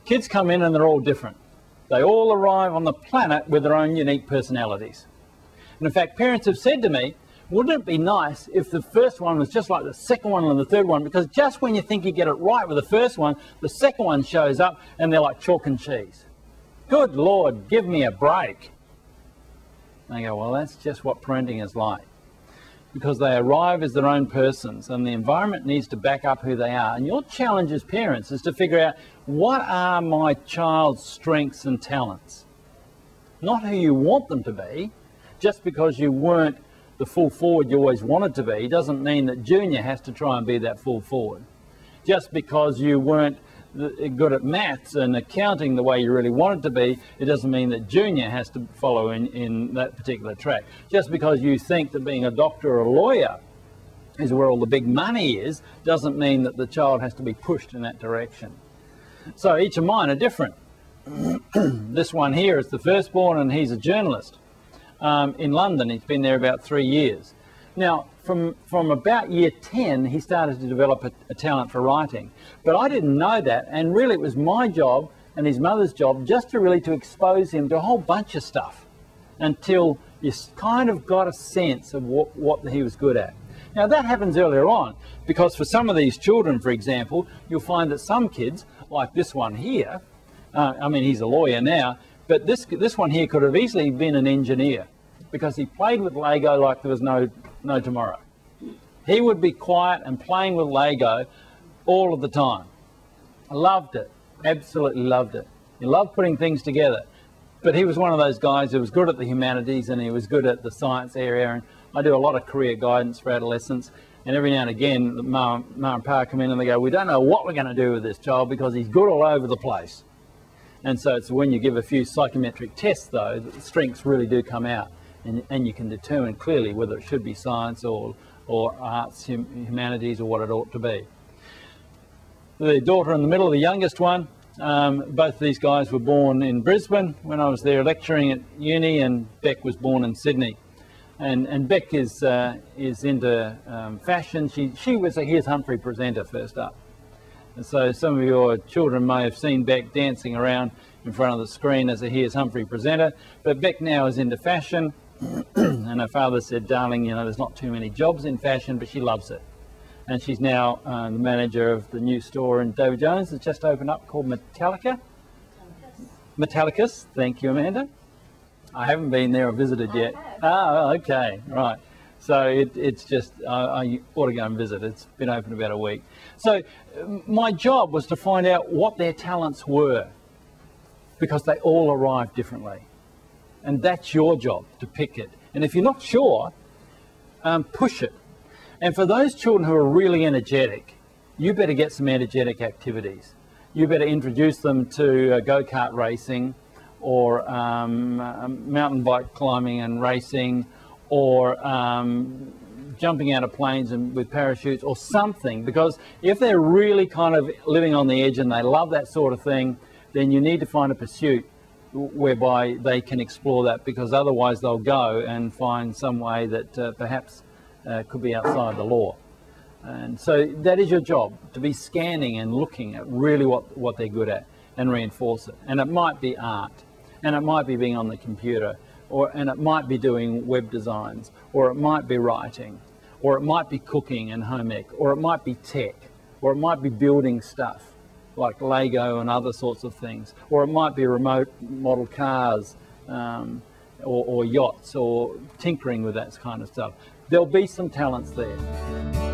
Kids come in and they're all different. They all arrive on the planet with their own unique personalities. And in fact, parents have said to me, wouldn't it be nice if the first one was just like the second one and the third one? Because just when you think you get it right with the first one, the second one shows up and they're like chalk and cheese. Good Lord, give me a break. And I go, well, that's just what parenting is like. Because they arrive as their own persons and the environment needs to back up who they are. And your challenge as parents is to figure out, what are my child's strengths and talents? Not who you want them to be. Just because you weren't the full forward you always wanted to be doesn't mean that Junior has to try and be that full forward. Just because you weren't good at maths and accounting the way you really wanted to be, it doesn't mean that Junior has to follow in that particular track. Just because you think that being a doctor or a lawyer is where all the big money is, doesn't mean that the child has to be pushed in that direction. So each of mine are different. This one here is the firstborn and he's a journalist in London. He's been there about 3 years. Now, from about year 10, he started to develop a talent for writing. But I didn't know that, and really it was my job and his mother's job just to really to expose him to a whole bunch of stuff until you kind of got a sense of what he was good at. Now, that happens earlier on, because for some of these children, for example, you'll find that some kids, like this one here, I mean, he's a lawyer now, but this one here could have easily been an engineer, because he played with Lego like there was no tomorrow. He would be quiet and playing with Lego all of the time. I loved it, absolutely loved it. He loved putting things together. But he was one of those guys who was good at the humanities and he was good at the science area. And I do a lot of career guidance for adolescents. And every now and again, Mum and Pa come in and they go, we don't know what we're going to do with this child because he's good all over the place. And so it's when you give a few psychometric tests, though, that the strengths really do come out. And you can determine clearly whether it should be science or arts, humanities, or what it ought to be. The daughter in the middle, the youngest one, both of these guys were born in Brisbane when I was there lecturing at uni, and Beck was born in Sydney. And Beck is into fashion. She was a Here's Humphrey presenter first up. And so some of your children may have seen Beck dancing around in front of the screen as a Here's Humphrey presenter. But Beck now is into fashion. And her father said, darling, you know, there's not too many jobs in fashion, but she loves it. And she's now the manager of the new store in David Jones that's just opened up called Metallica. Metallicus. Thank you, Amanda. I haven't been there or visited yet. Oh, okay, right. So it's just, I ought to go and visit. It's been open about a week. So my job was to find out what their talents were, because they all arrive differently. And that's your job, to pick it. And if you're not sure, push it. And for those children who are really energetic, you better get some energetic activities. You better introduce them to go-kart racing, or mountain bike climbing and racing, or jumping out of planes and with parachutes, or something. Because if they're really kind of living on the edge and they love that sort of thing, then you need to find a pursuit whereby they can explore that, because otherwise they'll go and find some way that perhaps could be outside the law. And so that is your job, to be scanning and looking at really what they're good at and reinforce it. And it might be art, and it might be being on the computer, and it might be doing web designs, or it might be writing, or it might be cooking and home ec, or it might be tech, or it might be building stuff like Lego and other sorts of things, or it might be remote model cars, or yachts, or tinkering with that kind of stuff. There'll be some talents there.